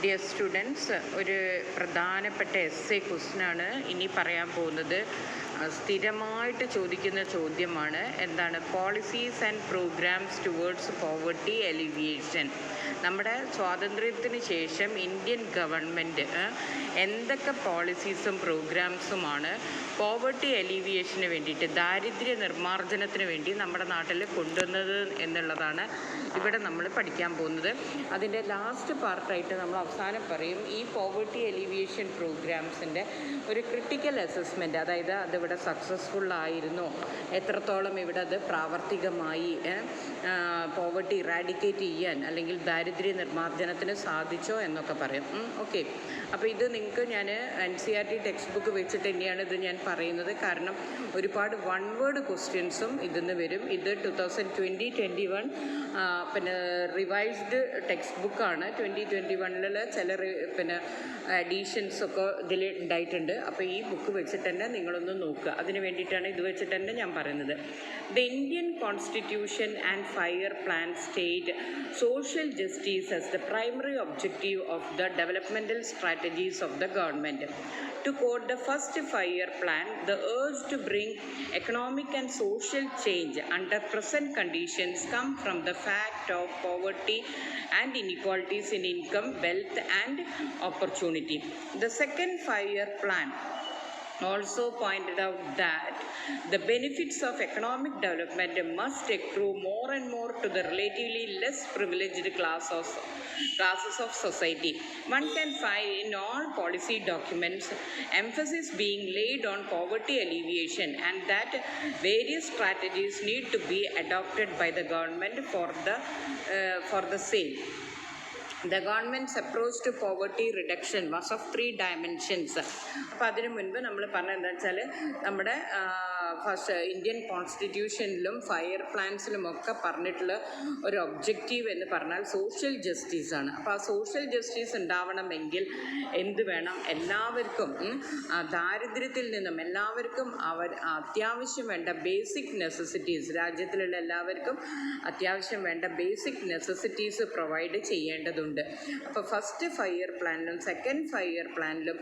Dear students, ഒരു പ്രധാനപ്പെട്ട essay ക്വസ്റ്റ്യനാണ് ഇനി പറയാൻ പോകുന്നത്. സ്ഥിരമായിട്ട് ചോദിക്കുന്ന ചോദ്യമാണ്. എന്താണ്? Policies and programmes towards poverty alleviation. നമ്മുടെ സ്വാതന്ത്ര്യത്തിന് ശേഷം ഇന്ത്യൻ ഗവൺമെൻറ് എന്തൊക്കെ പോളിസീസും പ്രോഗ്രാംസുമാണ് പോവർട്ടി എലിവിയേഷന് വേണ്ടിയിട്ട്, ദാരിദ്ര്യ നിർമ്മാർജ്ജനത്തിന് വേണ്ടി നമ്മുടെ നാട്ടിൽ കൊണ്ടുവന്നത് എന്നുള്ളതാണ് ഇവിടെ നമ്മൾ പഠിക്കാൻ പോകുന്നത്. അതിൻ്റെ ലാസ്റ്റ് പാർട്ടായിട്ട് നമ്മൾ അവസാനം പറയും ഈ പോവർട്ടി എലിവിയേഷൻ പ്രോഗ്രാംസിൻ്റെ ഒരു ക്രിട്ടിക്കൽ അസസ്മെൻറ്റ്, അതായത് അതിവിടെ സക്സസ്ഫുള്ളായിരുന്നോ, എത്രത്തോളം ഇവിടെ അത് പ്രാവർത്തികമായി പോവർട്ടി ഇറാഡിക്കേറ്റ് ചെയ്യാൻ അല്ലെങ്കിൽ ദാരിദ്ര്യ നിർമ്മാർജ്ജനത്തിന് സാധിച്ചോ എന്നൊക്കെ പറയും. ഓക്കെ, അപ്പോൾ ഇത് നിങ്ങൾക്ക് ഞാൻ NCERT ടെക്സ്റ്റ് ബുക്ക് വെച്ചിട്ട് തന്നെയാണ് ഇത് ഞാൻ പറയുന്നത്. കാരണം ഒരുപാട് വൺ വേർഡ് ക്വസ്റ്റ്യൻസും ഇതിന്ന് വരും. ഇത് 2020-21 പിന്നെ റിവൈസ്ഡ് ടെക്സ്റ്റ് ബുക്കാണ്. 2021 ചില പിന്നെ അഡീഷൻസൊക്കെ ഇതിൽ ഉണ്ടായിട്ടുണ്ട്. അപ്പോൾ ഈ ബുക്ക് വെച്ചിട്ട് തന്നെ നിങ്ങളൊന്ന് നോക്കുക. അതിന് വേണ്ടിയിട്ടാണ് ഇത് വെച്ചിട്ട് തന്നെ ഞാൻ പറയുന്നത്. The Indian constitution and fire plan state social justice as the primary objective of the developmental strategies of the government. To quote the first 5-year plan, the urge to bring economic and social change under present conditions come from the fact of poverty and inequalities in income, wealth and opportunity. The second 5-year plan also pointed out that the benefits of economic development must accrue more and more to the relatively less privileged classes of society. One can find in all policy documents emphasis being laid on poverty alleviation, and that various strategies need to be adopted by the government for the same. The government's approach to poverty reduction was of 3 dimensions. അപ്പോൾ അതിന് മുൻപ് നമ്മൾ പറഞ്ഞത് എന്താണെന്ന് വെച്ചാൽ, നമ്മുടെ first Indian കോൺസ്റ്റിറ്റ്യൂഷനിലും fire പ്ലാൻസിലുമൊക്കെ പറഞ്ഞിട്ടുള്ള ഒരു ഒബ്ജക്റ്റീവ് എന്ന് പറഞ്ഞാൽ സോഷ്യൽ ജസ്റ്റിസാണ്. അപ്പോൾ ആ സോഷ്യൽ ജസ്റ്റിസ് ഉണ്ടാവണമെങ്കിൽ എന്ത് വേണം? എല്ലാവർക്കും ദാരിദ്ര്യത്തിൽ നിന്നും എല്ലാവർക്കും അത്യാവശ്യം വേണ്ട ബേസിക് നെസസിറ്റീസ്, രാജ്യത്തിലുള്ള എല്ലാവർക്കും അത്യാവശ്യം വേണ്ട ബേസിക് നെസസിറ്റീസ് പ്രൊവൈഡ് ചെയ്യേണ്ടതുണ്ട്. അപ്പോൾ ഫസ്റ്റ് 5-year പ്ലാനിലും സെക്കൻഡ് 5-year പ്ലാനിലും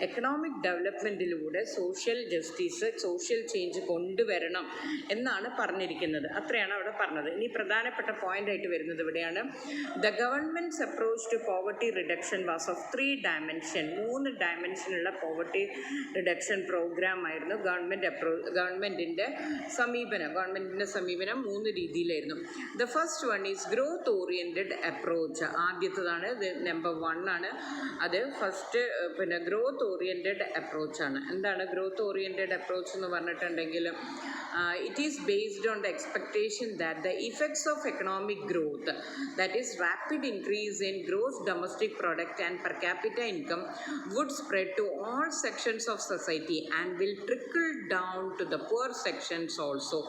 എക്കണോമിക് ഡെവലപ്മെൻറ്റിലൂടെ സോഷ്യൽ ജസ്റ്റിസ്, സോഷ്യൽ ചേഞ്ച് കൊണ്ടുവരണം എന്നാണ് പറഞ്ഞിരിക്കുന്നത്. അത്രയാണ് അവിടെ പറഞ്ഞത്. ഇനി പ്രധാനപ്പെട്ട പോയിന്റ് ആയിട്ട് വരുന്നത് ഇവിടെയാണ്. The government's approach to poverty reduction was of 3 dimension. 3 ഡയമെൻഷനുള്ള പോവർട്ടി റിഡക്ഷൻ പ്രോഗ്രാം ആയിരുന്നു ഗവൺമെൻറ്റിൻ്റെ സമീപനം. 3 രീതിയിലായിരുന്നു. The first one is growth oriented approach. ആദ്യത്തേതാണ്, ഇത് നമ്പർ 1 ആണ്. അത് ഫസ്റ്റ് പിന്നെ ഗ്രോത്ത് ഓറിയൻറ്റഡ് അപ്രോച്ചാണ്. എന്താണ് ഗ്രോത്ത് ഓറിയൻറ്റഡ് അപ്രോച്ച് എന്ന് പറഞ്ഞിട്ടുണ്ടെങ്കിൽ, it is based on the expectation that the effects of economic growth, that is rapid increase in gross domestic product and per capita income, would spread to all sections of society and will trickle down to the poor sections also.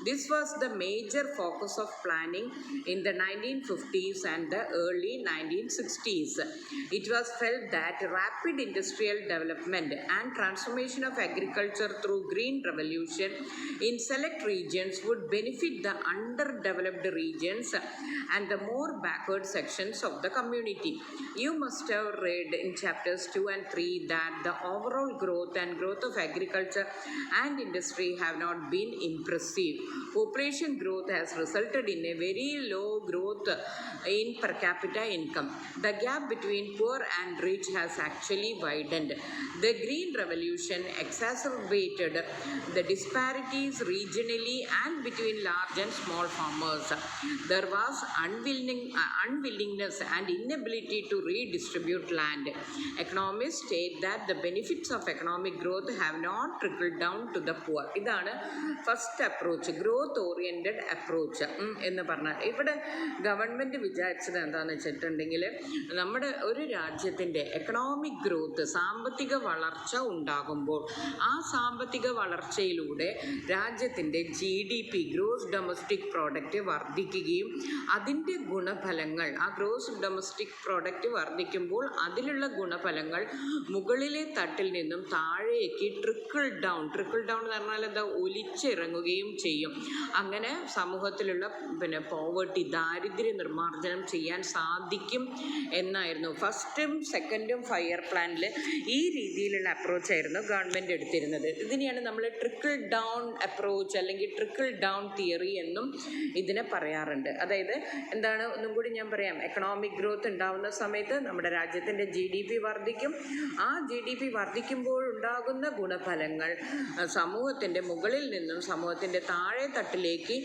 This was the major focus of planning in the 1950s and the early 1960s. It was felt that rapid industrial development and transformation of agriculture through green revolution in select regions would benefit the underdeveloped regions and the more backward sections of the community. You must have read in chapters 2 and 3 that the overall growth of agriculture and industry have not been impressive. Population growth has resulted in a very low growth in per capita income. The gap between poor and rich has actually widened. The Green Revolution exacerbated the disparities regionally and between large and small farmers. There was unwillingness and inability to redistribute land. Economists state that the benefits of economic growth have not trickled down to the poor. ഇതാണ് first approach, growth oriented approach എന്ന് പറഞ്ഞാൽ. ഇവിടെ government വിചാരിച്ചത് എന്താണെന്ന് വെച്ചിട്ടുണ്ടെങ്കിൽ, നമ്മുടെ ഒരു രാജ്യത്തിൻ്റെ എക്കണോമിക് ഗ്രോത്ത്, സാമ്പത്തിക വളർച്ച ഉണ്ടാകുമ്പോൾ ആ സാമ്പത്തിക വളർച്ചയിലൂടെ പദ്ധതിയിലൂടെ രാജ്യത്തിൻ്റെ GDP ഗ്രോസ് ഡൊമസ്റ്റിക് പ്രോഡക്റ്റ് വർദ്ധിക്കുകയും അതിൻ്റെ ഗുണഫലങ്ങൾ ആ ഗ്രോസ് ഡൊമസ്റ്റിക് പ്രോഡക്റ്റ് വർദ്ധിക്കുമ്പോൾ അതിലുള്ള ഗുണഫലങ്ങൾ മുകളിലെ തട്ടിൽ നിന്നും താഴേക്ക് ട്രിക്കിൾ ഡൗൺ എന്ന് പറഞ്ഞാൽ എന്താ ഒലിച്ചിറങ്ങുകയും ചെയ്യും. അങ്ങനെ സമൂഹത്തിലുള്ള പോവർട്ടി ദാരിദ്ര്യ നിർമ്മാർജ്ജനം ചെയ്യാൻ സാധിക്കും എന്നായിരുന്നു ഫസ്റ്റും സെക്കൻഡും ഫയർ പ്ലാനിൽ ഈ രീതിയിലുള്ള അപ്രോച്ചായിരുന്നു ഗവൺമെൻറ് എടുത്തിരുന്നത്. ഇതിനെയാണ് നമ്മൾ ട്രിക്കിൾ ഡൗൺ അപ്രോച്ച് അല്ലെങ്കിൽ ട്രിക്കിൾ ഡൗൺ തിയറി എന്നും ഇതിനെ പറയാറുണ്ട്. അതായത് എന്താണ്, ഒന്നും കൂടി ഞാൻ പറയാം. എക്കണോമിക് ഗ്രോത്ത് ഉണ്ടാകുന്ന സമയത്ത് നമ്മുടെ രാജ്യത്തിൻ്റെ GDP വർദ്ധിക്കും. ആ GDP വർദ്ധിക്കുമ്പോൾ ഉണ്ടാകുന്ന ഗുണഫലങ്ങൾ സമൂഹത്തിൻ്റെ മുകളിൽ നിന്നും സമൂഹത്തിൻ്റെ താഴെ തട്ടിലേക്ക്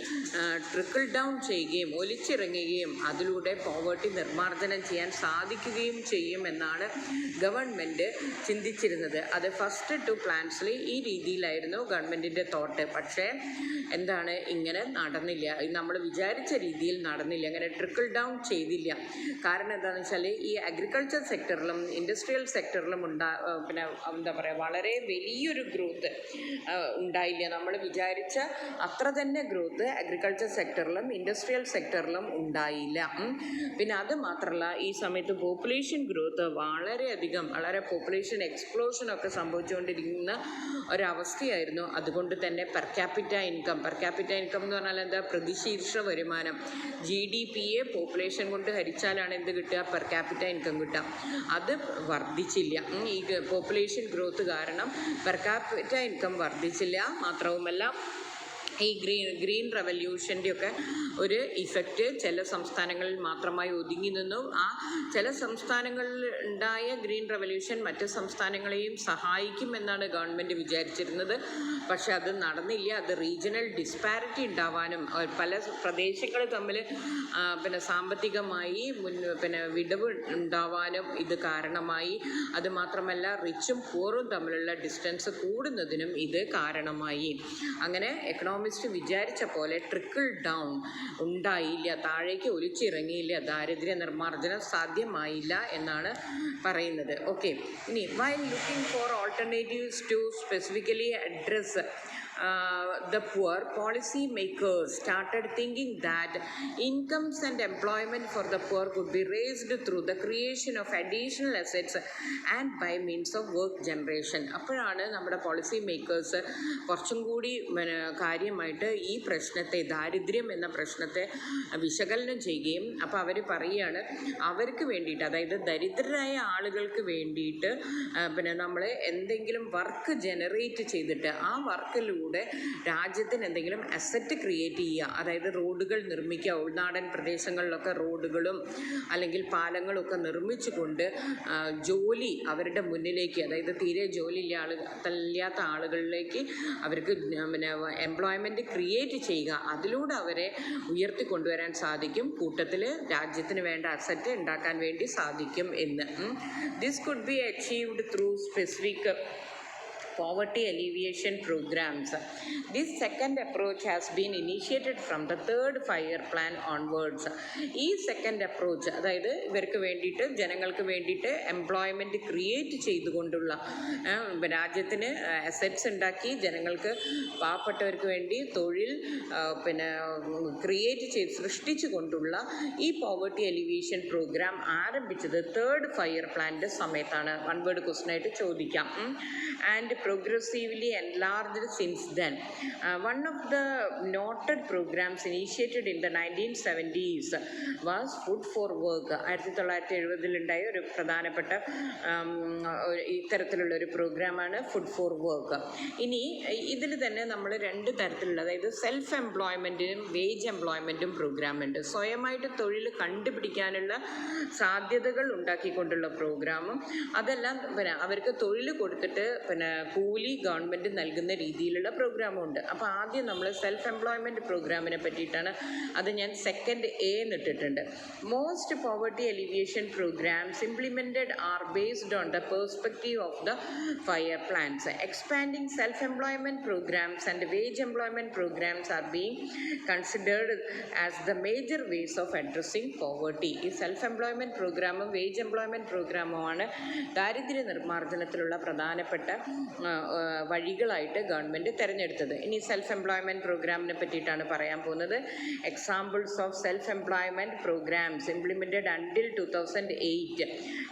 ട്രിക്കിൾ ഡൗൺ ചെയ്യുകയും ഒലിച്ചിറങ്ങുകയും അതിലൂടെ പോവർട്ടി നിർമ്മാർജ്ജനം ചെയ്യാൻ സാധിക്കുകയും ചെയ്യുമെന്നാണ് ഗവൺമെൻറ് ചിന്തിച്ചിരുന്നത്. അത് ഫസ്റ്റ് 2 പ്ലാൻസിൽ ഈ രീതിയിലായിരുന്നു ഗവൺമെൻറ്റിൻ്റെ തോട്ട്. പക്ഷേ എന്താണ്, ഇങ്ങനെ നടന്നില്ല. നമ്മൾ വിചാരിച്ച രീതിയിൽ നടന്നില്ല. അങ്ങനെ ട്രിക്കിൾ ഡൗൺ ചെയ്തില്ല. കാരണം എന്താണെന്ന് വെച്ചാൽ ഈ അഗ്രികൾച്ചർ സെക്ടറിലും ഇൻഡസ്ട്രിയൽ സെക്ടറിലും എന്താ പറയുക, വളരെ വലിയൊരു ഗ്രോത്ത് ഉണ്ടായില്ല. നമ്മൾ വിചാരിച്ച അത്ര തന്നെ ഗ്രോത്ത് അഗ്രികൾച്ചർ സെക്ടറിലും ഇൻഡസ്ട്രിയൽ സെക്ടറിലും ഉണ്ടായില്ല. പിന്നെ അത് മാത്രമല്ല, ഈ സമയത്ത് പോപ്പുലേഷൻ ഗ്രോത്ത് വളരെ പോപ്പുലേഷൻ എക്സ്പ്ലോഷനൊക്കെ സംഭവിച്ചുകൊണ്ടിരിക്കുന്ന ഒരവസ്ഥയായിരുന്നു. അതുകൊണ്ട് തന്നെ പെർ ക്യാപിറ്റ ഇൻകം എന്ന് പറഞ്ഞാൽ എന്താ, പ്രതിശീർഷ വരുമാനം. GDPയെ പോപ്പുലേഷൻ കൊണ്ട് ഹരിച്ചാലാണ് എന്ത് കിട്ടുക, പെർ ക്യാപിറ്റ ഇൻകം കിട്ടുക. അത് വർദ്ധിച്ചില്ല. ഈ പോപ്പുലേഷൻ ഗ്രോത്ത് കാരണം പെർ ക്യാപിറ്റ ഇൻകം വർദ്ധിച്ചില്ല. മാത്രവുമല്ല, ഈ ഗ്രീൻ റെവല്യൂഷൻ്റെ ഒക്കെ ഒരു ഇഫക്റ്റ് ചില സംസ്ഥാനങ്ങളിൽ മാത്രമായി ഒതുങ്ങി നിന്നു. ആ ചില സംസ്ഥാനങ്ങളിൽ ഉണ്ടായ ഗ്രീൻ റെവല്യൂഷൻ മറ്റ് സംസ്ഥാനങ്ങളെയും സഹായിക്കുമെന്നാണ് ഗവൺമെൻറ് വിചാരിച്ചിരുന്നത്. പക്ഷെ അത് നടന്നില്ല. അത് റീജിയണൽ ഡിസ്പാരിറ്റി ഉണ്ടാവാനും പല പ്രദേശങ്ങൾ തമ്മിൽ സാമ്പത്തികമായി വിടവ് ഉണ്ടാവാനും ഇത് കാരണമായി. അതുമാത്രമല്ല, റിച്ചും പൂറും തമ്മിലുള്ള ഡിസ്റ്റൻസ് കൂടുന്നതിനും ഇത് കാരണമായി. അങ്ങനെ എക്കണോമിസ്റ്റ് വിചാരിച്ച പോലെ ട്രിക്കിൾ ഡൗൺ ഉണ്ടായില്ല, താഴേക്ക് ഒലിച്ചിറങ്ങിയില്ല, ദാരിദ്ര്യ നിർമ്മാർജ്ജനം സാധ്യമായില്ല എന്നാണ് പറയുന്നത്. ഓക്കെ, ഇനി while looking for alternatives to specifically address the poor, policy makers started thinking that incomes and employment for the poor could be raised through the creation of additional assets and by means of work generation. അപ്പോഴാണ് നമ്മുടെ policy makers കുറച്ചും കൂടി കാര്യമായിട്ട് ഈ പ്രശ്നത്തെ, ദാരിദ്ര്യം എന്ന പ്രശ്നത്തെ വിശകലനം ചെയ്യുകയും അപ്പോൾ അവർ പറയുകയാണ് അവർക്ക് വേണ്ടിയിട്ട്, അതായത് ദരിദ്രരായ ആളുകൾക്ക് വേണ്ടിയിട്ട് നമ്മൾ എന്തെങ്കിലും വർക്ക് ജനറേറ്റ് ചെയ്തിട്ട് ആ വർക്കിലൂടെ രാജ്യത്തിന് എന്തെങ്കിലും അസറ്റ് ക്രിയേറ്റ് ചെയ്യുക. അതായത് റോഡുകൾ നിർമ്മിക്കുക. ഉൾനാടൻ പ്രദേശങ്ങളിലൊക്കെ റോഡുകളും അല്ലെങ്കിൽ പാലങ്ങളൊക്കെ നിർമ്മിച്ചുകൊണ്ട് ജോലി അവരുടെ മുന്നിലേക്ക്, അതായത് തീരെ ജോലി ഇല്ലാത്ത ആളുകളിലേക്ക് അവർക്ക് എംപ്ലോയ്മെൻറ്റ് ക്രിയേറ്റ് ചെയ്യുക. അതിലൂടെ അവരെ ഉയർത്തിക്കൊണ്ടുവരാൻ സാധിക്കും. കൂട്ടത്തിൽ രാജ്യത്തിന് വേണ്ട അസറ്റ് ഉണ്ടാക്കാൻ വേണ്ടി സാധിക്കും എന്ന്. This could be achieved through specific poverty alleviation programs. This second approach has been initiated from the third fire plan onwards. ഈ സെക്കൻഡ് അപ്രോച്ച്, അതായത് ഇവർക്ക് വേണ്ടിയിട്ട്, ജനങ്ങൾക്ക് വേണ്ടിയിട്ട് എംപ്ലോയ്മെൻറ്റ് ക്രിയേറ്റ് ചെയ്തുകൊണ്ടുള്ള, രാജ്യത്തിന് അസറ്റ്സ് ഉണ്ടാക്കി ജനങ്ങൾക്ക്, പാവപ്പെട്ടവർക്ക് വേണ്ടി തൊഴിൽ സൃഷ്ടിച്ചു കൊണ്ടുള്ള ഈ പോവർട്ടി എലിവേഷൻ പ്രോഗ്രാം ആരംഭിച്ചത് തേർഡ് ഫയർ പ്ലാൻ്റെ സമയത്താണ്. വൺ വേർഡ് ക്വസ്റ്റ്യൻ ആയിട്ട് ചോദിക്കാം. And progressively enlarged since then. One of the noted programs initiated in the 1970s was Food for Work. 1970 ഉണ്ടായ ഒരു പ്രധാനപ്പെട്ട ഇത്തരത്തിലുള്ള ഒരു പ്രോഗ്രാമാണ് ഫുഡ് ഫോർ വർക്ക്. ഇനി ഇതിൽ തന്നെ നമ്മൾ 2 തരത്തിലുള്ള, അതായത് സെൽഫ് എംപ്ലോയ്മെൻറ്റും വേജ് എംപ്ലോയ്മെൻറ്റും പ്രോഗ്രാം ഉണ്ട്. സ്വയമായിട്ട് തൊഴിൽ കണ്ടുപിടിക്കാനുള്ള സാധ്യതകൾ ഉണ്ടാക്കിക്കൊണ്ടുള്ള പ്രോഗ്രാമും, അതെല്ലാം അവർക്ക് തൊഴിൽ കൊടുത്തിട്ട് കൂലി ഗവൺമെൻറ് നൽകുന്ന രീതിയിലുള്ള പ്രോഗ്രാമും ഉണ്ട്. അപ്പോൾ ആദ്യം നമ്മൾ സെൽഫ് എംപ്ലോയ്മെൻറ്റ് പ്രോഗ്രാമിനെ പറ്റിയിട്ടാണ്, അത് ഞാൻ സെക്കൻഡ് എ എന്നിട്ടിട്ടുണ്ട്. Most poverty alleviation programmes implemented are based on the perspective of the five plans. Expanding self employment programmes and wage employment programmes are being considered as the major ways of addressing poverty. ഈ self employment പ്രോഗ്രാമും wage employment പ്രോഗ്രാമുമാണ് ദാരിദ്ര്യ നിർമ്മാർജ്ജനത്തിലുള്ള പ്രധാനപ്പെട്ട വഴികളായിട്ട് government തിരഞ്ഞെടുത്തത്. ഇനി self employment പ്രോഗ്രാമിനെ പറ്റിയിട്ടാണ് പറയാൻ പോകുന്നത്. Examples of self employment programmes implemented until 2008.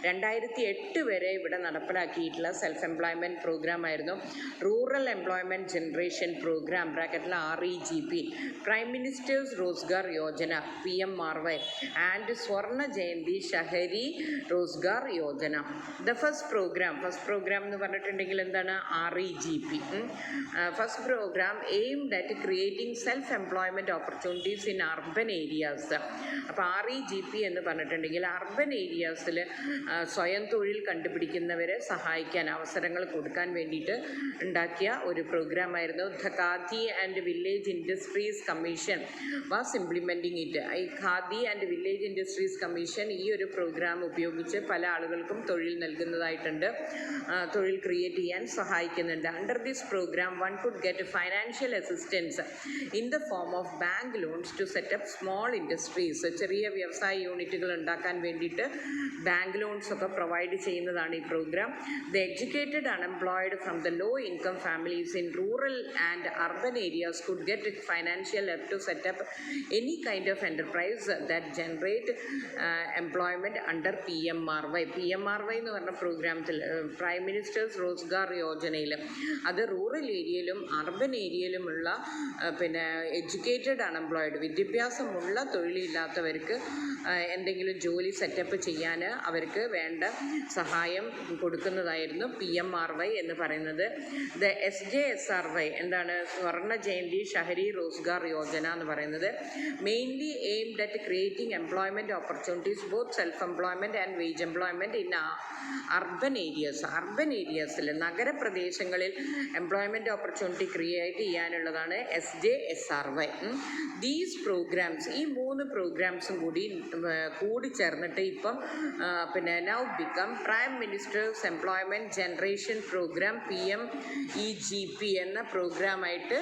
2008 വരെ ഇവിടെ നടപ്പിലാക്കിയിട്ടുള്ള സെൽഫ് എംപ്ലോയ്മെൻറ്റ് പ്രോഗ്രാം ആയിരുന്നു റൂറൽ എംപ്ലോയ്മെൻറ്റ് ജനറേഷൻ പ്രോഗ്രാം ബ്രാക്കറ്റിൽ REGP, prime minister's Rozgar Yojana PMRY and Swarna Jayanti Shahari Rozgar Yojana. First programme എന്ന് പറഞ്ഞിട്ടുണ്ടെങ്കിൽ എന്താണ്? REGP. First programme aimed at creating self employment opportunities in urban areas. അപ്പോൾ REGP എന്ന് പറഞ്ഞിട്ടുണ്ടെങ്കിൽ അർബൻ ഏരിയാസിൽ സ്വയം തൊഴിൽ കണ്ടുപിടിക്കുന്നവരെ സഹായിക്കാൻ, അവസരങ്ങൾ കൊടുക്കാൻ വേണ്ടിയിട്ട് ഉണ്ടാക്കിയ ഒരു പ്രോഗ്രാമായിരുന്നു. The Khadi and Village Industries Commission was implementing it. ഈ Khadi and Village Industries Commission ഈ ഒരു പ്രോഗ്രാം ഉപയോഗിച്ച് പല ആളുകൾക്കും തൊഴിൽ നൽകുന്നതായിട്ടുണ്ട്, തൊഴിൽ ക്രിയേറ്റ് ചെയ്യാൻ സഹായിക്കുന്നുണ്ട്. Under this programme one could get financial assistance in the form of bank loans to set up small industries. ചെറിയ വ്യവസായ യൂണിറ്റുകൾ ഉണ്ടാക്കാൻ വേണ്ടിയിട്ട് ബാങ്ക് ലോൺസ് ഒക്കെ പ്രൊവൈഡ് ചെയ്യുന്നതാണ് ഈ programme. The educated unemployed from the low income families in rural and urban areas could get financial help to set up any kind of enterprise that generate employment under PMRY. PMRY എന്ന് പറഞ്ഞ പ്രോഗ്രാമത്തിൽ prime minister's Rozgar യോജനയിൽ അത് rural ഏരിയയിലും urban ഏരിയയിലുമുള്ള educated unemployed, വിദ്യാഭ്യാസമുള്ള തൊഴിലില്ലാത്തവർക്ക് എന്തെങ്കിലും ജോലി setup ചെയ്യാൻ അവർക്ക് വേണ്ട സഹായം കൊടുക്കുന്നതായിരുന്നു PMRY എന്ന് പറയുന്നത്. ദ SJSRY എന്താണ്? സ്വർണ ജയന്തി ഷഹരി റോസ്ഗാർ യോജന എന്ന് പറയുന്നത് mainly aimed at creating employment opportunities both self employment and wage employment in urban areas. Urban ഏരിയാസിൽ, നഗരപ്രദേശങ്ങളിൽ എംപ്ലോയ്മെൻറ്റ് ഓപ്പർച്യൂണിറ്റി ക്രിയേറ്റ് ചെയ്യാനുള്ളതാണ് SJSRY. ദീസ് പ്രോഗ്രാംസ്, ഈ 3 പ്രോഗ്രാംസും കൂടി ചേർന്നിട്ട് ഇപ്പം now become Prime Minister's Employment generation Programme PMEGP എന്ന പ്രോഗ്രാമായിട്ട്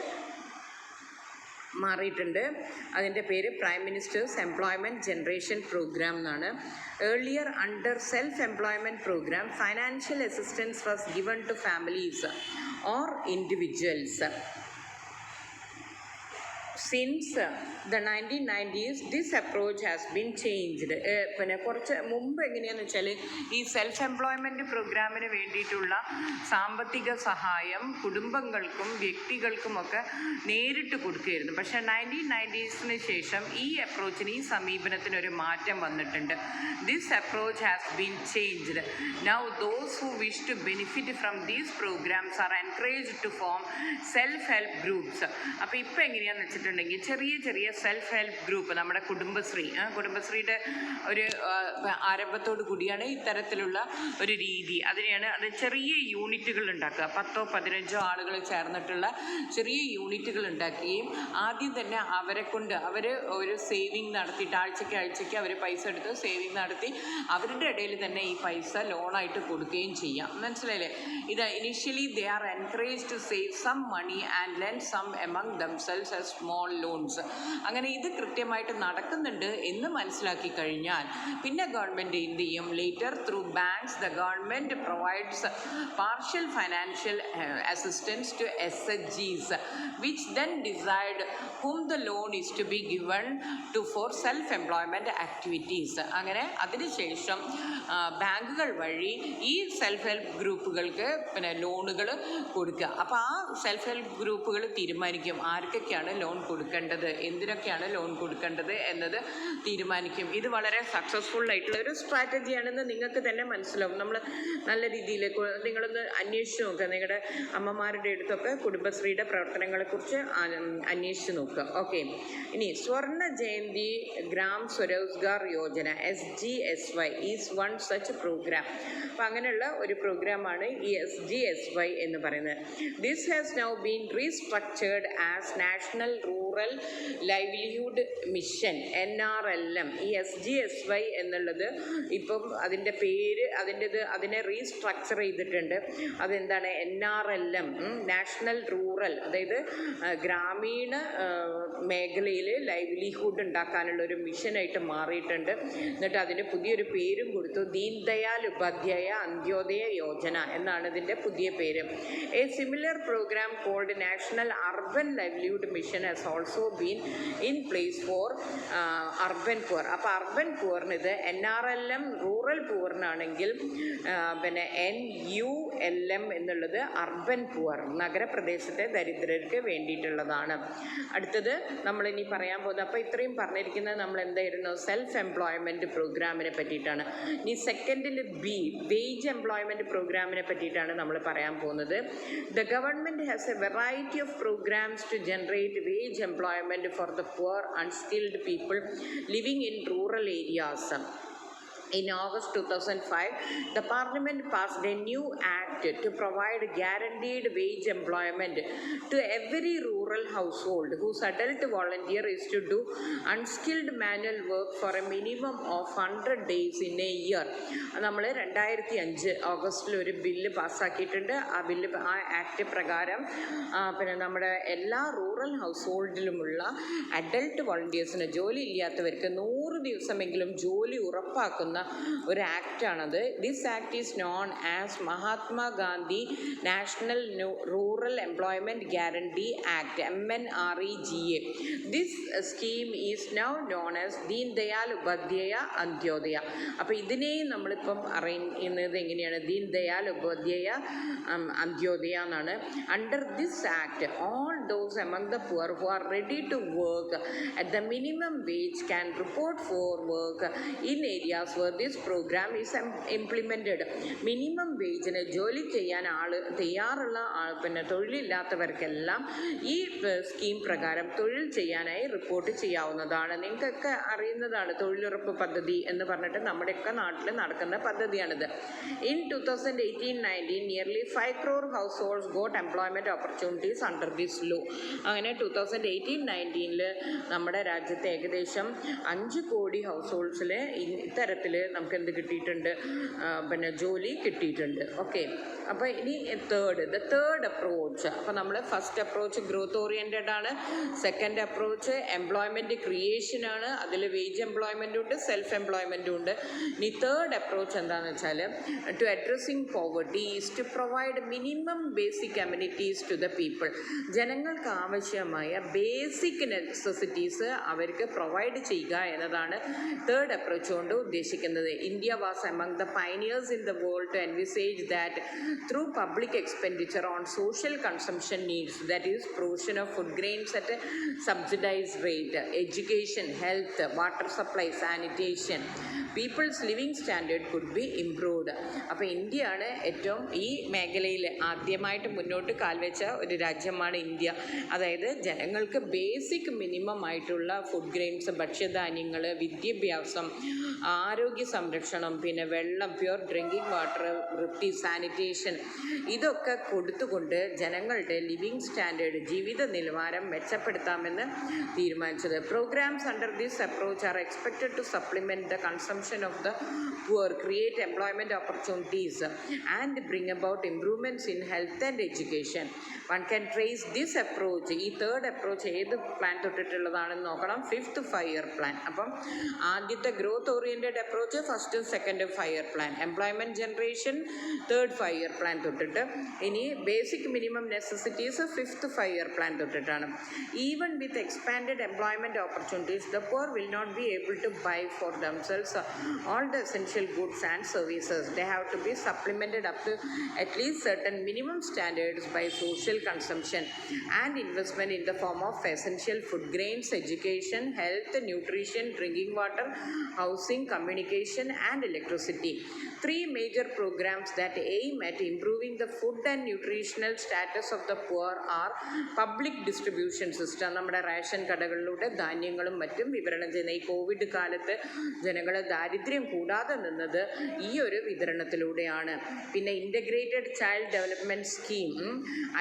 മാറിയിട്ടുണ്ട്. അതിൻ്റെ പേര് Prime Minister's Employment generation Programme എന്നാണ്. Earlier under self employment programme financial assistance was given to families or individuals. Since the 1990s, this approach has been changed. കുറച്ച് മുമ്പ് എങ്ങനെയാണെന്ന് വെച്ചാൽ ഈ സെൽഫ് എംപ്ലോയ്മെൻറ്റ് പ്രോഗ്രാമിന് വേണ്ടിയിട്ടുള്ള സാമ്പത്തിക സഹായം കുടുംബങ്ങൾക്കും വ്യക്തികൾക്കുമൊക്കെ നേരിട്ട് കൊടുക്കുകയായിരുന്നു. പക്ഷേ 1990s ശേഷം ഈ അപ്രോച്ചിന്, ഈ സമീപനത്തിനൊരു മാറ്റം വന്നിട്ടുണ്ട്. This approach has been changed. Now those who wish to benefit from these programs are encouraged to form self-help groups. അപ്പോൾ ഇപ്പോൾ എങ്ങനെയാണെന്ന് വെച്ചിട്ടുണ്ടെങ്കിൽ ചെറിയ സെൽഫ് ഹെൽപ്പ് ഗ്രൂപ്പ്, നമ്മുടെ കുടുംബശ്രീയുടെ ഒരു ആരംഭത്തോടു കൂടിയാണ് ഇത്തരത്തിലുള്ള ഒരു രീതി. അത് ചെറിയ യൂണിറ്റുകൾ ഉണ്ടാക്കുക, 10-15 ആളുകൾ ചേർന്നിട്ടുള്ള ചെറിയ യൂണിറ്റുകൾ ഉണ്ടാക്കുകയും ആദ്യം തന്നെ അവർ ഒരു സേവിങ് നടത്തിയിട്ട് ആഴ്ചയ്ക്ക് അവർ പൈസ എടുത്ത് സേവിങ് നടത്തി അവരുടെ ഇടയിൽ തന്നെ ഈ പൈസ ലോണായിട്ട് കൊടുക്കുകയും ചെയ്യാം. മനസ്സിലായില്ലേ? ഇത് initially they are encourage to save some money and lend some among themselves as small loans. അങ്ങനെ ഇത് കൃത്യമായിട്ട് നടക്കുന്നുണ്ട് എന്ന് മനസ്സിലാക്കി കഴിഞ്ഞാൽ പിന്നെ ഗവൺമെൻറ് എന്ത് ചെയ്യും? Later through banks the government provides partial financial assistance to SHGs which then decide whom the loan is to be given to for self employment activities. അങ്ങനെ അതിനുശേഷം ബാങ്കുകൾ വഴി ഈ സെൽഫ് ഹെൽപ്പ് ഗ്രൂപ്പുകൾക്ക് ലോണുകൾ കൊടുക്കുക. അപ്പോൾ ആ സെൽഫ് ഹെൽപ്പ് ഗ്രൂപ്പുകൾ തീരുമാനിക്കും ആർക്കൊക്കെയാണ് ലോൺ കൊടുക്കേണ്ടത്, എന്തിനൊക്കെയാണ് ലോൺ കൊടുക്കേണ്ടത് എന്നത് തീരുമാനിക്കും. ഇത് വളരെ സക്സസ്ഫുൾ ആയിട്ടുള്ള ഒരു സ്ട്രാറ്റജിയാണെന്ന് നിങ്ങൾക്ക് തന്നെ മനസ്സിലാവും. നമ്മൾ നല്ല രീതിയിൽ നിങ്ങളൊന്ന് അന്വേഷിച്ച് നോക്കുക, നിങ്ങളുടെ അമ്മമാരുടെ അടുത്തൊക്കെ കുടുംബശ്രീയുടെ പ്രവർത്തനങ്ങളെക്കുറിച്ച് അന്വേഷിച്ച് നോക്കുക. ഓക്കെ, ഇനി Swarna Jayanti Gram Swarozgar Yojana SGSY is one such programme. അപ്പോൾ അങ്ങനെയുള്ള ഒരു പ്രോഗ്രാമാണ് ഈ SGSY എന്ന് പറയുന്നത്. This has now been restructured as national rural livelihood mission NRLM. ഈ SGSY എന്നുള്ളത് ഇപ്പം അതിൻ്റെ പേര് അതിനെ റീസ്ട്രക്ചർ ചെയ്തിട്ടുണ്ട്. അതെന്താണ്? NRLM, നാഷണൽ റൂറൽ, അതായത് ഗ്രാമീണ മേഖലയിൽ ലൈവ്ലിഹുഡ് ഉണ്ടാക്കാനുള്ള ഒരു മിഷനായിട്ട് മാറിയിട്ടുണ്ട്. എന്നിട്ട് അതിന് പുതിയൊരു പേരും കൊടുത്തു, ദീൻ ദയാൽ ഉപാധ്യായ അന്ത്യോദയ യോജന എന്നാണ് ഇതിൻ്റെ പുതിയ പേര്. A similar programme called national urban livelihood mission has also been in place for urban poor. അപ്പോൾ അർബൻ പുവറിന് ഇത് NRLM, റൂറൽ പുവറിനാണെങ്കിൽ പിന്നെ NULM എന്നുള്ളത് അർബൻ പുവർ, നഗരപ്രദേശത്തെ ദരിദ്രർക്ക് വേണ്ടിയിട്ടുള്ളതാണ്. അടുത്തത് നമ്മളിനി പറയാൻ പോകുന്നത്, അപ്പോൾ ഇത്രയും പറഞ്ഞിരിക്കുന്നത് നമ്മൾ എന്തായിരുന്നു? സെൽഫ് എംപ്ലോയ്മെൻറ്റ് പ്രോഗ്രാമിനെ പറ്റിയിട്ടാണ്. ഇനി സെക്കൻഡിൽ B, വേജ് എംപ്ലോയ്മെൻറ്റ് പ്രോഗ്രാമിനെ പറ്റിയിട്ടാണ് നമ്മൾ പറയാൻ പോകുന്നത്. The government has a variety of programmes to generate wage employment for the poor unskilled people living in rural areas. In August 2005, the Parliament passed a new act to provide guaranteed wage employment to every rural household whose adult volunteer is to do unskilled manual work for a minimum of 100 days in a year. നമ്മൾ 2005 ഓഗസ്റ്റിൽ ഒരു bill പാസ്സാക്കിയിട്ടുണ്ട്. ആ act പ്രകാരം പിന്നെ നമ്മുടെ എല്ലാ rural house ഹോൾഡിലുമുള്ള adult വോളണ്ടിയേഴ്സിന്, ജോലി ഇല്ലാത്തവർക്ക് 100 ദിവസമെങ്കിലും ജോലി ഉറപ്പാക്കുന്ന ഒരു ആക്റ്റാണത്. This act is known as Mahatma Gandhi National Rural Employment Guarantee Act, MNREGA. This scheme is now known as Deen Dayal Upadhyaya Antyodaya. അപ്പോൾ ഇതിനെയും നമ്മളിപ്പം അറിയുന്നത് എങ്ങനെയാണ്? ദീൻ ദയാൽ ഉപാധ്യായ അന്ത്യോദയ എന്നാണ്. Under this act, all those among the poor who are ready to work at the minimum wage can report for work in areas where this program is implemented. Minimum വേജിന് ജോലി ചെയ്യാൻ തയ്യാറുള്ള പിന്നെ തൊഴിലില്ലാത്തവർക്കെല്ലാം ഈ സ്കീം പ്രകാരം തൊഴിൽ ചെയ്യാനായി റിപ്പോർട്ട് ചെയ്യാവുന്നതാണ്. നിങ്ങൾക്കൊക്കെ അറിയുന്നതാണ് തൊഴിലുറപ്പ് പദ്ധതി എന്ന് പറഞ്ഞിട്ട് നമ്മുടെയൊക്കെ നാട്ടിൽ നടക്കുന്ന പദ്ധതിയാണിത്. In 2018-19 nearly 5 crore households got employment opportunities under this law. അങ്ങനെ 2018-19 നമ്മുടെ രാജ്യത്തെ ഏകദേശം 5 കോടി ഹൗസ് ഹോൾഡ്സിൽ ഇത്തരത്തിൽ നമുക്ക് എന്ത് കിട്ടിയിട്ടുണ്ട്? പിന്നെ ജോലി കിട്ടിയിട്ടുണ്ട്. ഓക്കെ, അപ്പോൾ ഇനി ദ തേർഡ് അപ്രോച്ച്. അപ്പോൾ നമ്മൾ ഫസ്റ്റ് അപ്രോച്ച് ഗ്രോത്ത് ഓറിയൻറ്റഡ് ആണ്. സെക്കൻഡ് അപ്രോച്ച് എംപ്ലോയ്മെൻറ്റ് ക്രിയേഷനാണ്. അതിൽ വേജ് എംപ്ലോയ്മെൻറ്റും ഉണ്ട്, സെൽഫ് എംപ്ലോയ്മെൻറ്റും ഉണ്ട്. ഇനി തേർഡ് അപ്രോച്ച് എന്താണെന്ന് വെച്ചാൽ to addressing poverty is to provide minimum basic amenities to the people. ജനങ്ങൾക്ക് ആവശ്യമായ ബേസിക് നെസസിറ്റീസ് അവർക്ക് പ്രൊവൈഡ് ചെയ്യുക എന്നതാണ് തേർഡ് അപ്രോച്ച് കൊണ്ട് ഉദ്ദേശിക്കുന്നത്. India was among the pioneers in the world to envisage that through public expenditure on social consumption needs, that is provision of food grains at a subsidized rate, education, health, water supply, sanitation, people's living standard could be improved. അപ്പോൾ ഇന്ത്യയാണ് ഏറ്റവും ഈ മേഖലയിൽ ആദ്യമായിട്ട് മുന്നോട്ട് കാൽവെച്ച ഒരു രാജ്യമാണ് India. അതായത് ജനങ്ങൾക്ക് ബേസിക് മിനിമം ആയിട്ടുള്ള ഫുഡ് ഗ്രെയിൻസ്, ഭക്ഷ്യധാന്യങ്ങൾ, വിദ്യാഭ്യാസം, ആരോഗ്യ സംരക്ഷണം, പിന്നെ വെള്ളം, പ്യുവർ ഡ്രിങ്കിങ് വാട്ടർ, വൃത്തി, സാനിറ്റേഷൻ, ഇതൊക്കെ കൊടുത്തുകൊണ്ട് ജനങ്ങളുടെ ലിവിങ് സ്റ്റാൻഡേർഡ്, ജീവിത നിലവാരം മെച്ചപ്പെടുത്താമെന്ന് തീരുമാനിച്ചത്. Programmes under this approach are expected to supplement the consumption of the poor, create employment opportunities and bring about improvements in health and education. One can trace this approach. ഈ third approach ഏത് plan തൊട്ടിട്ടുള്ളതാണെന്ന് നോക്കണം. 5th 5-year plan. അപ്പം ആദ്യത്തെ growth oriented approach first second 5-year plan, employment generation third 5-year plan തൊട്ടിട്ട്, ഇനി basic minimum necessities 5th 5-year plan തൊട്ടിട്ടാണ്. Even with expanded employment opportunities the poor will not be able to buy for themselves all the essential goods and services. They have to be supplemented up to at least certain minimum standards by social consumption and investment in the form of essential food grains, education, health, nutrition, drinking water, housing, communication education, and electricity. Three major programs that aim at improving the food and nutritional status of the poor are public distribution system. നമ്മുടെ ration കടകളിലൂടെ ധാന്യങ്ങളും മറ്റും വിതരണം ചെയ്യുന്ന ഈ Covid കാലത്ത് ജനങ്ങളെ ദാരിദ്ര്യം കൂടാതെ നിന്നത് ഈ ഒരു വിതരണത്തിലൂടെയാണ്. പിന്നെ integrated child development scheme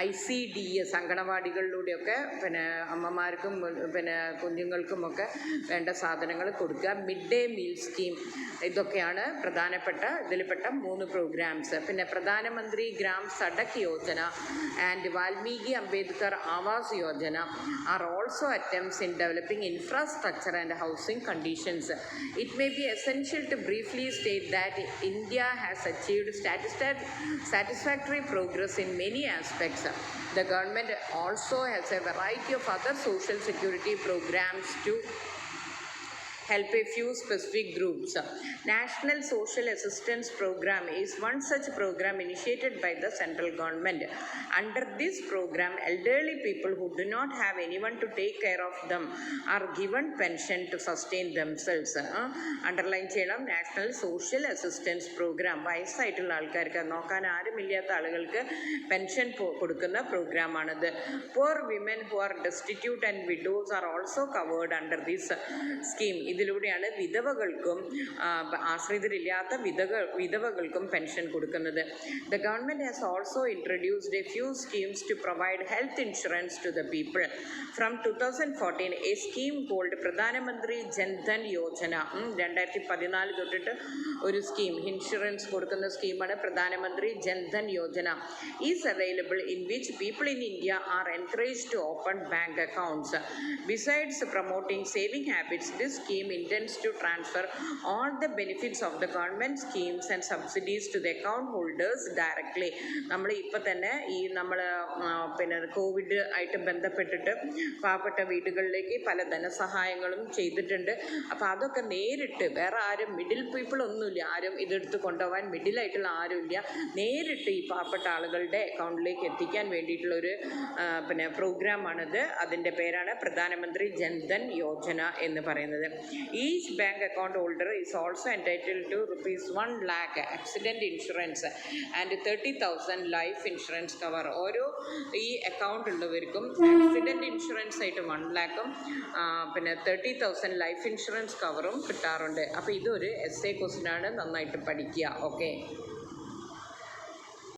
ICDS അങ്കണവാടികളിലൂടെയൊക്കെ പിന്നെ അമ്മമാർക്കും പിന്നെ കുഞ്ഞുങ്ങൾക്കുമൊക്കെ വേണ്ട സാധനങ്ങൾ കൊടുക്കുക. മിഡ് ഡേ മീൽ സ്കീം ഇതൊക്കെയാണ് ഇതിൽപ്പെട്ട 3 പ്രോഗ്രാംസ്. പിന്നെ Pradhan Mantri Gram Sadak Yojana and Valmiki Ambedkar Awas Yojana are also attempts in developing infrastructure and housing conditions. It may be essential to briefly state that India has achieved satisfactory progress in many aspects. The government also has a variety of other social security programs to help a few specific groups. National Social Assistance Program is one such program initiated by the central government. Under this program, elderly people who do not have anyone to take care of them are given pension to sustain themselves. Underline ചെയ്യണം, national social assistance programme. വയസ്സായിട്ടുള്ള ആൾക്കാർക്ക് നോക്കാൻ ആരുമില്ലാത്ത ആളുകൾക്ക് pension കൊടുക്കുന്ന പ്രോഗ്രാമാണിത്. Poor women who are destitute and widows are also covered under this scheme. ഇതിലൂടെയാണ് വിധവകൾക്കും ആശ്രിതരില്ലാത്ത വിധവകൾക്കും pension കൊടുക്കുന്നത്. The government has also introduced a few schemes to provide health insurance to the people. From 2014, a scheme called പ്രധാനമന്ത്രി ജൻധൻ യോജന 2014 തൊട്ടിട്ട് ഒരു scheme insurance കൊടുക്കുന്ന സ്കീമാണ് Pradhan Mantri Jan Dhan Yojana is available in which people in India are encouraged to open bank accounts. Besides promoting saving habits, this scheme intends to transfer all the benefits of the government schemes and subsidies to the account holders directly. നമ്മൾ ഇപ്പം തന്നെ പിന്നെ Covid ആയിട്ട് ബന്ധപ്പെട്ടിട്ട് പാവപ്പെട്ട വീടുകളിലേക്ക് പല ധനസഹായങ്ങളും ചെയ്തിട്ടുണ്ട്. അപ്പോൾ അതൊക്കെ നേരിട്ട് വേറെ ആരും മിഡിൽ പീപ്പിൾ ഒന്നുമില്ല, ആരും ഇതെടുത്ത് കൊണ്ടുപോകാൻ മിഡിലായിട്ടുള്ള ആരുമില്ല, നേരിട്ട് ഈ പാവപ്പെട്ട ആളുകളുടെ അക്കൗണ്ടിലേക്ക് എത്തിക്കാൻ വേണ്ടിയിട്ടുള്ളൊരു പിന്നെ പ്രോഗ്രാമാണിത്. അതിൻ്റെ പേരാണ് പ്രധാനമന്ത്രി ജൻധൻ യോജന എന്ന് പറയുന്നത്. Each bank account holder is also entitled to ₹1 lakh accident insurance and 30,000 life insurance cover. ഓരോ ഈ അക്കൗണ്ട് ഉള്ളവർക്കും ആക്സിഡൻറ്റ് ഇൻഷുറൻസ് ആയിട്ട് 1 lakhും പിന്നെ 30,000 ലൈഫ് ഇൻഷുറൻസ് കവറും കിട്ടാറുണ്ട്. അപ്പോൾ ഇതൊരു essay ക്വസ്റ്റ്യൻ ആണ്, നന്നായിട്ട് പഠിക്കുക. ഓക്കെ.